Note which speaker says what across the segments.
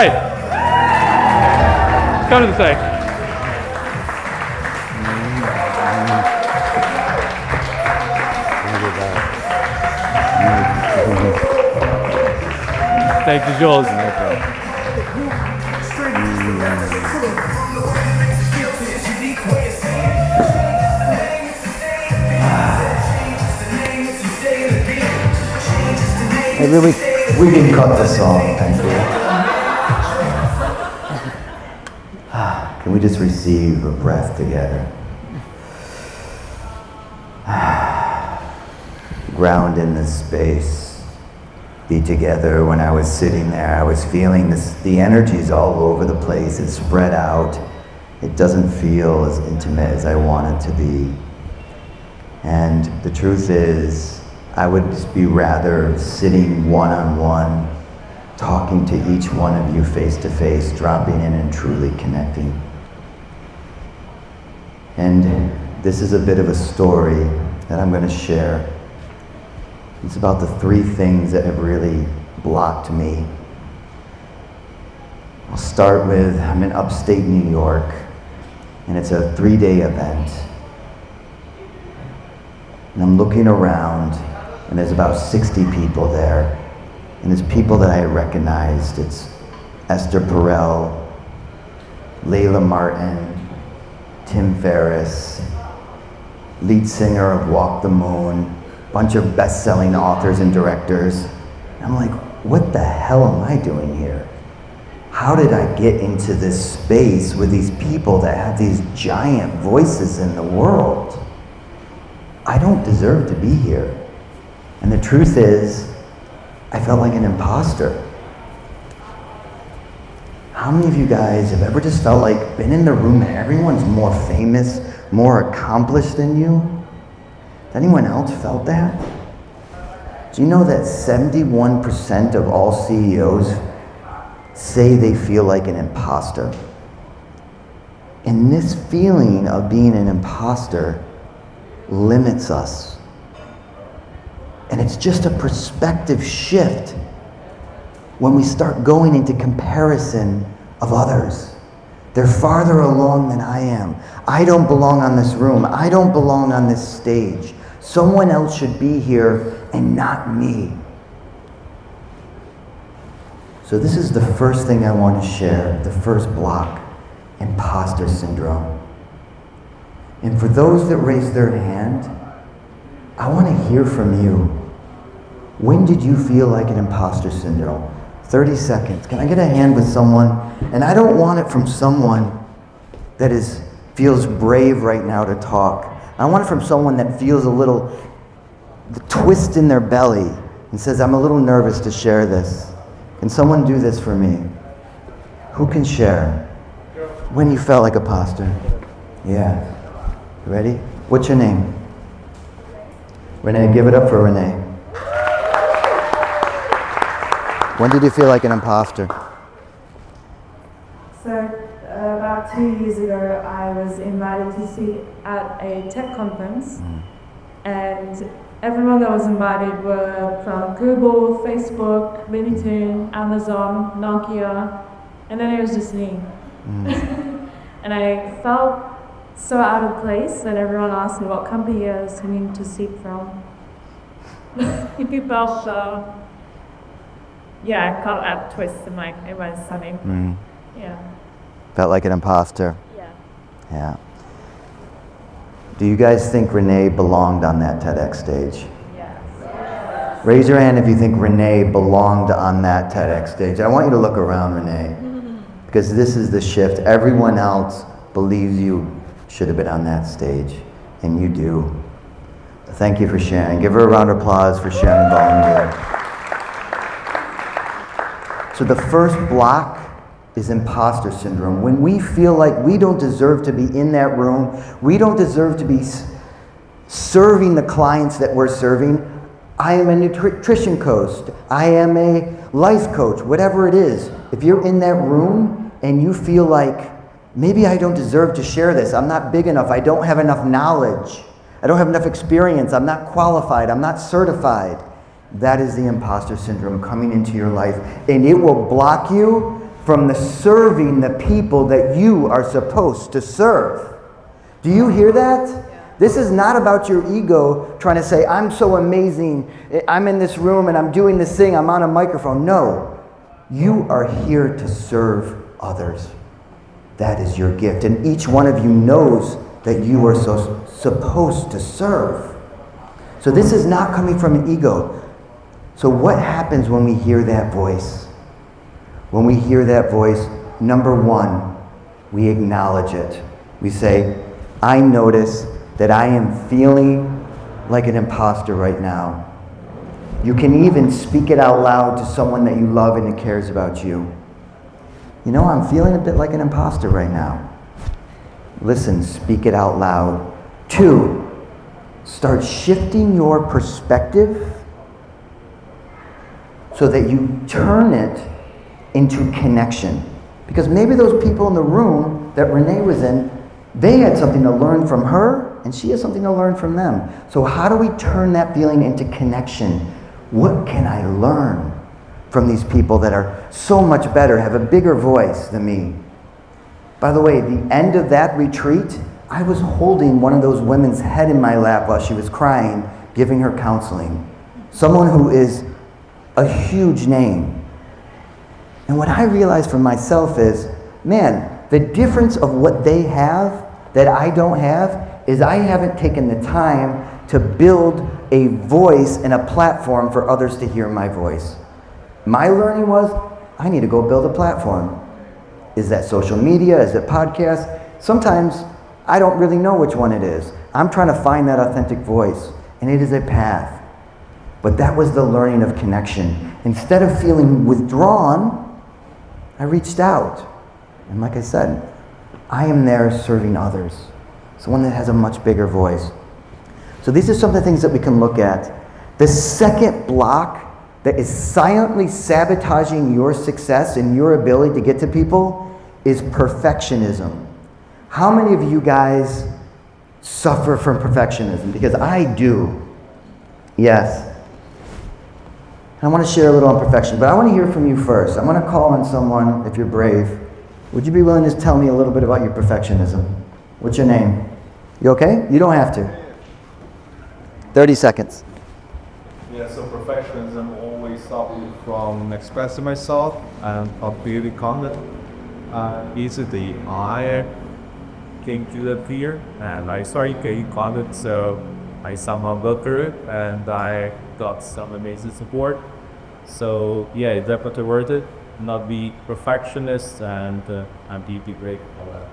Speaker 1: side. Come to the side. Thank you, Jules.
Speaker 2: Maybe we can cut the song, thank you. Can we just receive a breath together? Ground in this space. Be together. When I was sitting there, I was feeling this, the energy's all over the place. It's spread out. It doesn't feel as intimate as I want it to be. And the truth is, I would just be rather sitting one-on-one, talking to each one of you face-to-face, dropping in and truly connecting. And this is a bit of a story that I'm going to share. It's about the 3 things that have really blocked me. I'll start with, I'm in upstate New York, and it's a 3-day event. And I'm looking around, and there's about 60 people there. And there's people that I recognized. It's Esther Perel, Layla Martin, Tim Ferriss, lead singer of Walk the Moon, bunch of best-selling authors and directors. And I'm like, what the hell am I doing here? How did I get into this space with these people that have these giant voices in the world? I don't deserve to be here. And the truth is, I felt like an imposter. How many of you guys have ever just felt like, been in the room and everyone's more famous, more accomplished than you? Has anyone else felt that? Do you know that 71% of all CEOs say they feel like an imposter? And this feeling of being an imposter limits us. And it's just a perspective shift when we start going into comparison of others. They're farther along than I am. I don't belong on this room. I don't belong on this stage. Someone else should be here and not me. So this is the first thing I want to share, the first block, imposter syndrome. And for those that raise their hand, I want to hear from you. When did you feel like an imposter syndrome? 30 seconds. Can I get a hand with someone? And I don't want it from someone that feels brave right now to talk. I want it from someone that feels a little the twist in their belly and says, I'm a little nervous to share this. Can someone do this for me? Who can share? When you felt like a imposter? Yeah. Ready? What's your name? Renee, give it up for Renee. When did you feel like an imposter?
Speaker 3: So, about 2 years ago, I was invited to speak at a tech conference, and everyone that was invited were from Google, Facebook, Minitoon, Amazon, Nokia, and then it was just me. And I felt so out of place, and everyone asked me what company I was coming to speak from. It felt I got that twist in my stomach. Yeah.
Speaker 2: Felt like an imposter.
Speaker 3: Yeah.
Speaker 2: Yeah. Do you guys think Renee belonged on that TEDx stage?
Speaker 3: Yes.
Speaker 2: Raise your hand if you think Renee belonged on that TEDx stage. I want you to look around, Renee, because this is the shift. Everyone else believes you should have been on that stage, and you do. Thank you for sharing. Give her a round of applause for sharing volunteer. So the first block is imposter syndrome. When we feel like we don't deserve to be in that room, we don't deserve to be serving the clients that we're serving. I am a nutrition coach. I am a life coach, whatever it is. If you're in that room and you feel like, maybe I don't deserve to share this, I'm not big enough, I don't have enough knowledge, I don't have enough experience, I'm not qualified, I'm not certified. That is the imposter syndrome coming into your life, and it will block you from the serving the people that you are supposed to serve. Do you hear that? Yeah. This is not about your ego trying to say, I'm so amazing, I'm in this room and I'm doing this thing, I'm on a microphone. No, you are here to serve others. That is your gift. And each one of you knows that you are so supposed to serve. So this is not coming from an ego. So what happens when we hear that voice? When we hear that voice, number one, we acknowledge it. We say, I notice that I am feeling like an imposter right now. You can even speak it out loud to someone that you love and that cares about you. You know, I'm feeling a bit like an imposter right now. Listen, speak it out loud. 2, start shifting your perspective so that you turn it into connection. Because maybe those people in the room that Renee was in, they had something to learn from her, and she has something to learn from them. So how do we turn that feeling into connection? What can I learn from these people that are so much better, have a bigger voice than me? By the way, the end of that retreat, I was holding one of those women's head in my lap while she was crying, giving her counseling. Someone who is a huge name. And what I realized for myself is, man, the difference of what they have that I don't have is I haven't taken the time to build a voice and a platform for others to hear my voice. My learning was, I need to go build a platform. Is that social media? Is it podcast? Sometimes I don't really know which one it is. I'm trying to find that authentic voice, and it is a path. But that was the learning of connection. Instead of feeling withdrawn, I reached out. And like I said, I am there serving others. Someone that has a much bigger voice. So these are some of the things that we can look at. The second block that is silently sabotaging your success and your ability to get to people is perfectionism. How many of you guys suffer from perfectionism? Because I do. Yes. I want to share a little on perfection, but I want to hear from you first. I'm going to call on someone, if you're brave. Would you be willing to tell me a little bit about your perfectionism? What's your name? You okay? You don't have to. 30 seconds.
Speaker 1: Yeah, so perfectionism always stopped me from expressing myself and of being confident. Easily, I came to the fear and I started getting confident, so I somehow got through it and I got some amazing support. So yeah, it's definitely worth it. Not be perfectionist, and I'm deeply grateful for that.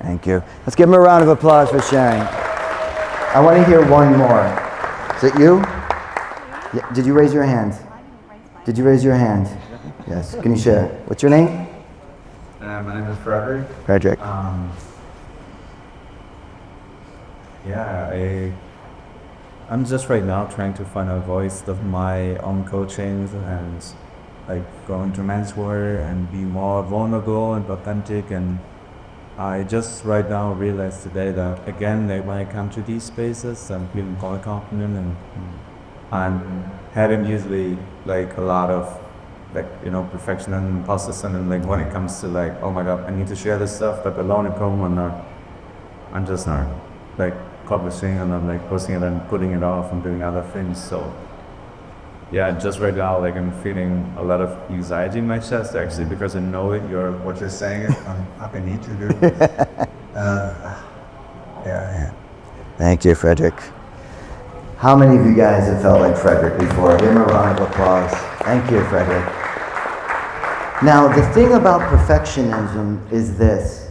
Speaker 2: Thank you. Let's give him a round of applause for sharing. I want to hear one more. Is it you? Yeah. Did you raise your hand? Did you raise your hand? Yes. Can you share? What's your name?
Speaker 4: My name is Frederick.
Speaker 2: Frederick.
Speaker 4: I'm just right now trying to find a voice of my own coaching and like going to mentor and be more vulnerable and authentic. And I just right now realized today that again, like when I come to these spaces, I'm feeling quite confident and I'm having usually like a lot of like, you know, perfection and imposter syndrome, like when it comes to like, oh my God, I need to share this stuff, but alone at home I'm just not like publishing and I'm like posting it and putting it off and doing other things. So yeah, just right now, like I'm feeling a lot of anxiety in my chest actually, because I know what you're saying, I need to do. Yeah.
Speaker 2: Thank you, Frederick. How many of you guys have felt like Frederick before? Give him a round of applause. Thank you, Frederick. Now, the thing about perfectionism is this.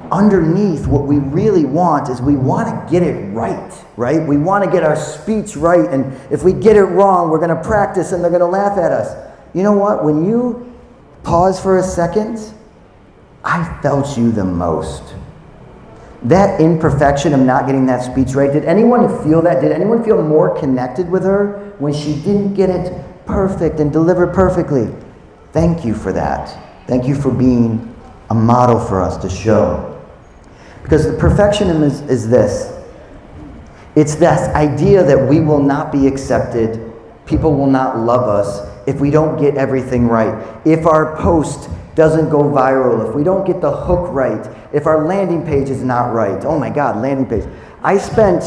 Speaker 2: Underneath, what we really want is we want to get it right? We want to get our speech right, and if we get it wrong, we're going to practice and they're going to laugh at us. You know what? When you pause for a second, I felt you the most. That imperfection of not getting that speech right, did anyone feel that? Did anyone feel more connected with her when she didn't get it perfect and delivered perfectly? Thank you for that. Thank you for being a model for us to show. Because the perfectionism is this. It's this idea that we will not be accepted, people will not love us if we don't get everything right. If our post doesn't go viral, if we don't get the hook right, if our landing page is not right. Oh my God, landing page. I spent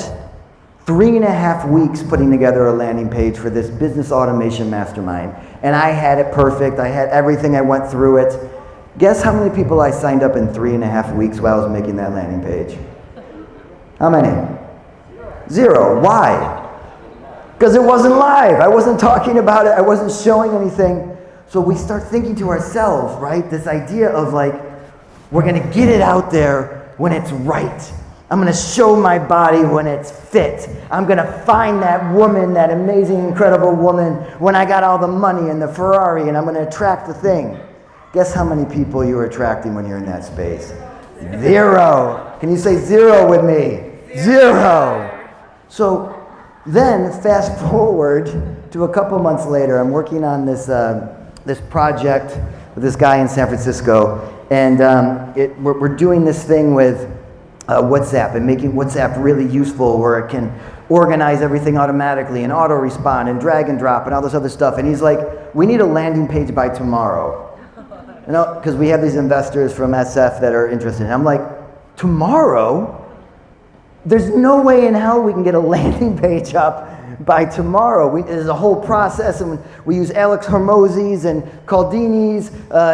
Speaker 2: 3.5 weeks putting together a landing page for this business automation mastermind. And I had it perfect. I had everything. I went through it. Guess how many people I signed up in 3.5 weeks while I was making that landing page? How many? 0. Why? Because it wasn't live. I wasn't talking about it. I wasn't showing anything. So we start thinking to ourselves, right? This idea of like, we're going to get it out there when it's right. I'm going to show my body when it's fit. I'm going to find that woman, that amazing, incredible woman, when I got all the money and the Ferrari, and I'm going to attract the thing. Guess how many people you're attracting when you're in that space? 0. Can you say 0 with me? 0. So then, fast forward to a couple months later, I'm working on this project with this guy in San Francisco, and we're doing this thing with WhatsApp and making WhatsApp really useful, where it can organize everything automatically and auto respond and drag and drop and all this other stuff. And he's like, we need a landing page by tomorrow. You know, because we have these investors from SF that are interested. And I'm like, tomorrow? There's no way in hell we can get a landing page up by tomorrow. There's a whole process, and we use Alex Hormozzi's and Caldini's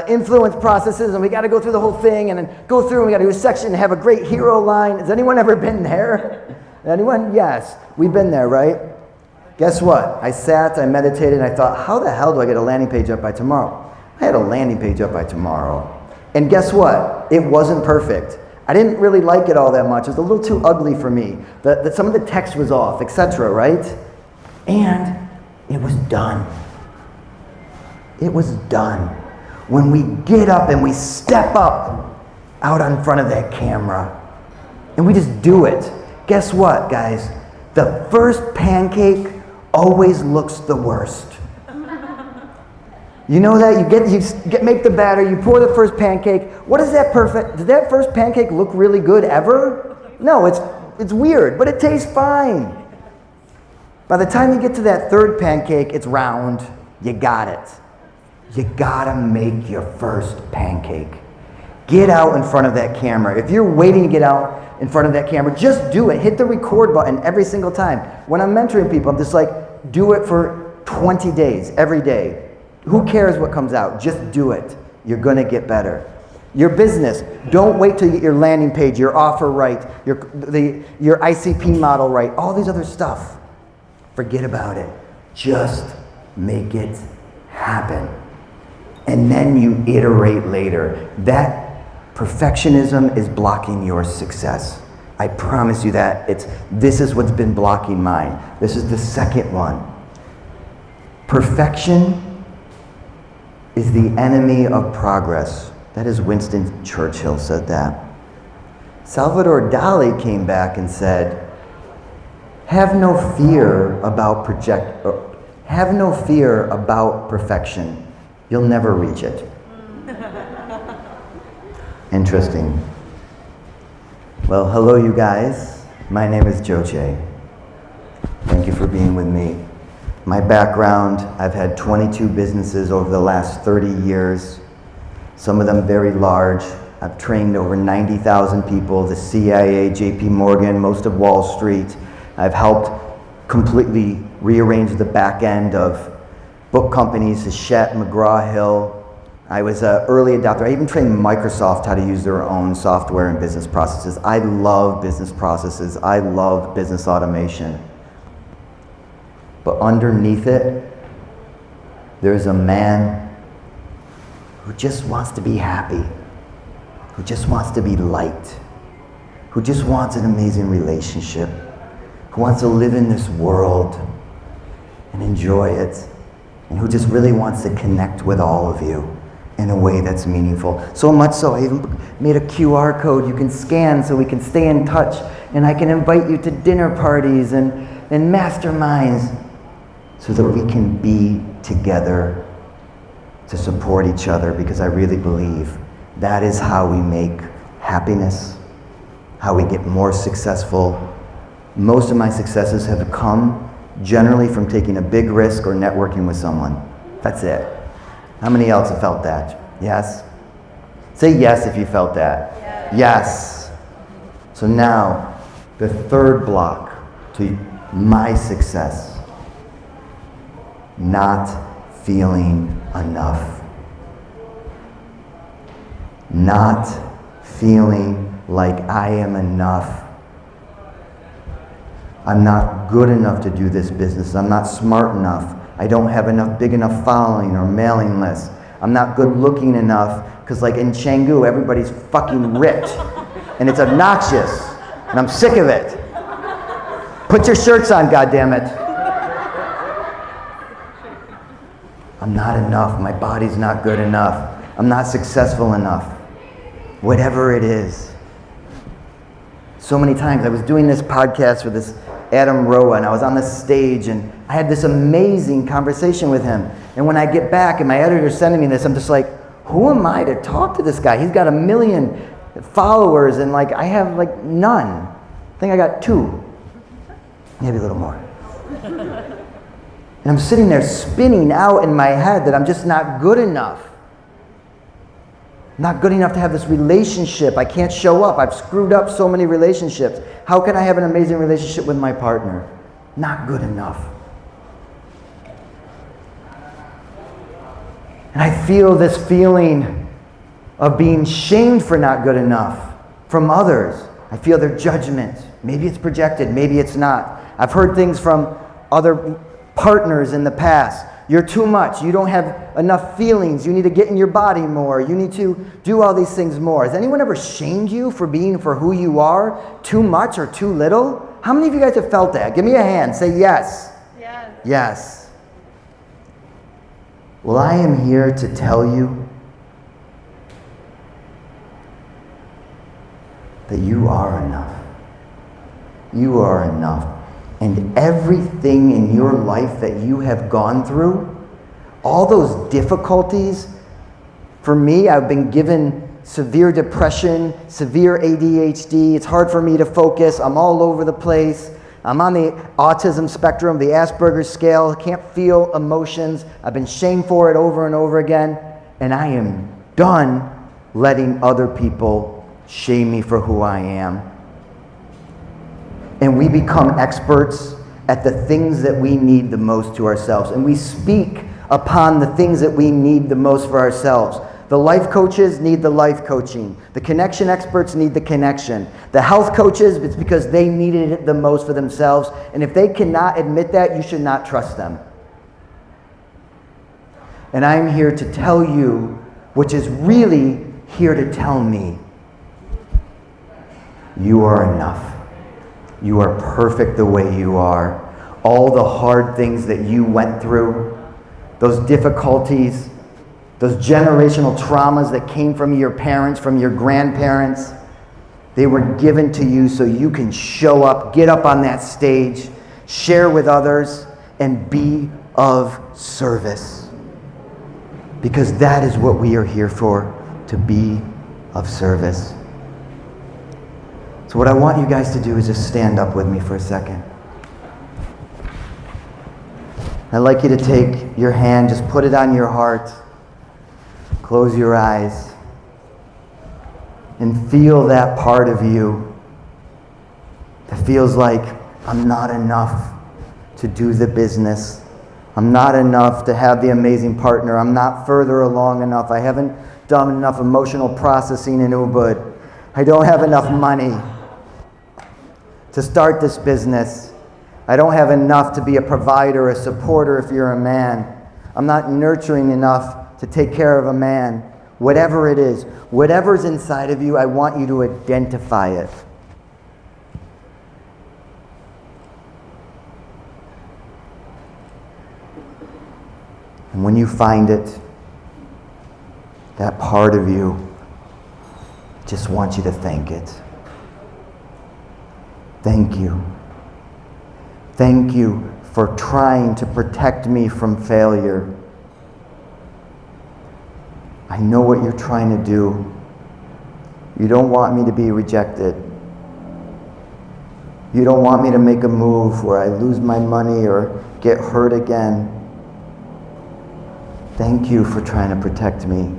Speaker 2: influence processes, and we got to go through the whole thing, and then go through, and we got to do a section and have a great hero line. Has anyone ever been there? Anyone? Yes. We've been there, right? Guess what? I sat, I meditated, and I thought, how the hell do I get a landing page up by tomorrow? I had a landing page up by tomorrow. And guess what? It wasn't perfect. I didn't really like it all that much. It was a little too ugly for me. Some of the text was off, etc., right? And it was done. It was done. When we get up and we step up out in front of that camera and we just do it, guess what, guys? The first pancake always looks the worst. You know that? You make the batter, you pour the first pancake. What is that perfect? Did that first pancake look really good ever? No, it's weird, but it tastes fine. By the time you get to that third pancake, it's round. You got it. You gotta make your first pancake. Get out in front of that camera. If you're waiting to get out in front of that camera, just do it. Hit the record button every single time. When I'm mentoring people, I'm just like, do it for 20 days, every day. Who cares what comes out? Just do it. You're gonna get better. Your business, don't wait till you get your landing page, your offer right, your ICP model right, all these other stuff. Forget about it. Just make it happen. And then you iterate later. That perfectionism is blocking your success. I promise you that. This is what's been blocking mine. This is the second one. Perfection is the enemy of progress. That is Winston Churchill said that. Salvador Dali came back and said, have no fear about perfection. You'll never reach it. Interesting. Well, hello you guys. My name is Joche. Thank you for being with me. My background, I've had 22 businesses over the last 30 years, some of them very large. I've trained over 90,000 people, the CIA, JP Morgan, most of Wall Street. I've helped completely rearrange the back end of book companies, Hachette, McGraw-Hill. I was an early adopter. I even trained Microsoft how to use their own software and business processes. I love business processes. I love business automation. But underneath it, there's a man who just wants to be happy, who just wants to be liked, who just wants an amazing relationship, who wants to live in this world and enjoy it, and who just really wants to connect with all of you in a way that's meaningful. So much so, I even made a QR code you can scan so we can stay in touch, and I can invite you to dinner parties and masterminds, so that we can be together to support each other, because I really believe that is how we make happiness, how we get more successful. Most of my successes have come generally from taking a big risk or networking with someone. That's it. How many else have felt that? Yes? Say yes if you felt that. Yes. So now, the third block to my success. Not feeling enough. Not feeling like I am enough. I'm not good enough to do this business. I'm not smart enough. I don't have enough big enough following or mailing list. I'm not good looking enough because like in Canggu, everybody's fucking ripped. And it's obnoxious. And I'm sick of it. Put your shirts on, goddammit. I'm not enough. My body's not good enough. I'm not successful enough. Whatever it is. So many times I was doing this podcast with this Adam Roa, and I was on the stage, and I had this amazing conversation with him. And when I get back, and my editor's sending me this, I'm just like, who am I to talk to this guy? He's got 1 million followers, and like I have like none. I think I got 2, maybe a little more. And I'm sitting there spinning out in my head that I'm just not good enough. Not good enough to have this relationship. I can't show up. I've screwed up so many relationships. How can I have an amazing relationship with my partner? Not good enough. And I feel this feeling of being shamed for not good enough from others. I feel their judgment. Maybe it's projected, maybe it's not. I've heard things from other partners in the past. You're too much. You don't have enough feelings. You need to get in your body more. You need to do all these things more. Has anyone ever shamed you for being for who you are? Too much or too little? How many of you guys have felt that? Give me a hand. Say yes.
Speaker 3: Yes.
Speaker 2: Yes. Well, I am here to tell you that you are enough. You are enough. And everything in your life that you have gone through, all those difficulties, for me, I've been given severe depression, severe ADHD. It's hard for me to focus. I'm all over the place. I'm on the autism spectrum, the Asperger's scale. I can't feel emotions. I've been shamed for it over and over again. And I am done letting other people shame me for who I am. And we become experts at the things that we need the most to ourselves. And we speak upon the things that we need the most for ourselves. The life coaches need the life coaching. The connection experts need the connection. The health coaches, it's because they needed it the most for themselves. And if they cannot admit that, you should not trust them. And I'm here to tell you, which is really here to tell me, you are enough. You are perfect the way you are. All the hard things that you went through, those difficulties, those generational traumas that came from your parents, from your grandparents, they were given to you so you can show up, get up on that stage, share with others, and be of service. Because that is what we are here for, to be of service. So what I want you guys to do is just stand up with me for a second. I'd like you to take your hand, just put it on your heart, close your eyes, and feel that part of you that feels like, I'm not enough to do the business. I'm not enough to have the amazing partner. I'm not further along enough. I haven't done enough emotional processing in Ubud. I don't have enough money to start this business. I don't have enough to be a provider, a supporter if you're a man. I'm not nurturing enough to take care of a man. Whatever it is, whatever's inside of you, I want you to identify it. And when you find it, that part of you, just wants you to thank it. Thank you. Thank you for trying to protect me from failure. I know what you're trying to do. You don't want me to be rejected. You don't want me to make a move where I lose my money or get hurt again. Thank you for trying to protect me.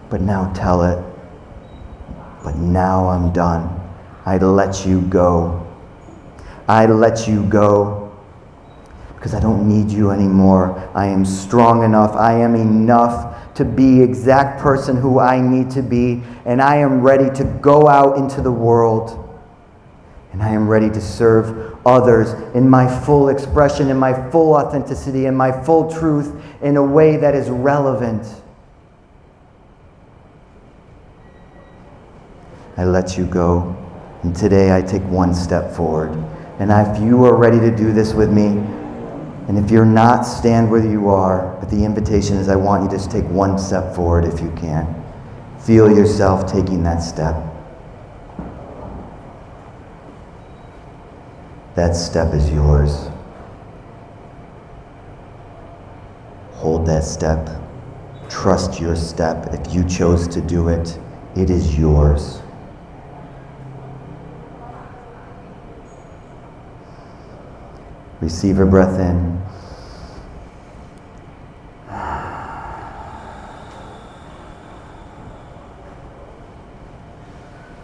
Speaker 2: but now tell it. But now I'm done. I let you go. I let you go because I don't need you anymore. I am strong enough. I am enough to be exact person who I need to be, and I am ready to go out into the world. And I am ready to serve others in my full expression, in my full authenticity, in my full truth, in a way that is relevant. I let you go, and today I take one step forward. And if you are ready to do this with me, and if you're not, stand where you are. But the invitation is I want you to just take one step forward if you can. Feel yourself taking that step. That step is yours. Hold that step. Trust your step. If you chose to do it, it is yours. Receive a breath in.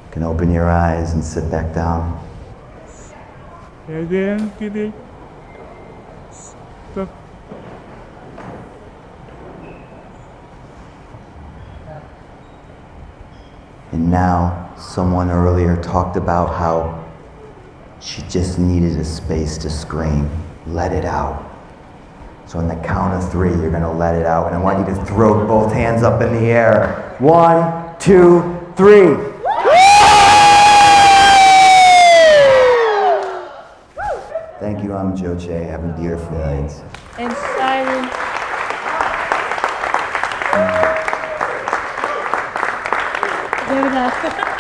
Speaker 2: You can open your eyes and sit back down.
Speaker 1: Again, kitty. Stop.
Speaker 2: And now, someone earlier talked about how she just needed a space to scream. Let it out. So on the count of 3, you're going to let it out. And I want you to throw both hands up in the air. 1, 2, 3. Thank you, I'm Joe Che. Have a dear feelings.
Speaker 3: And Simon. Give it up.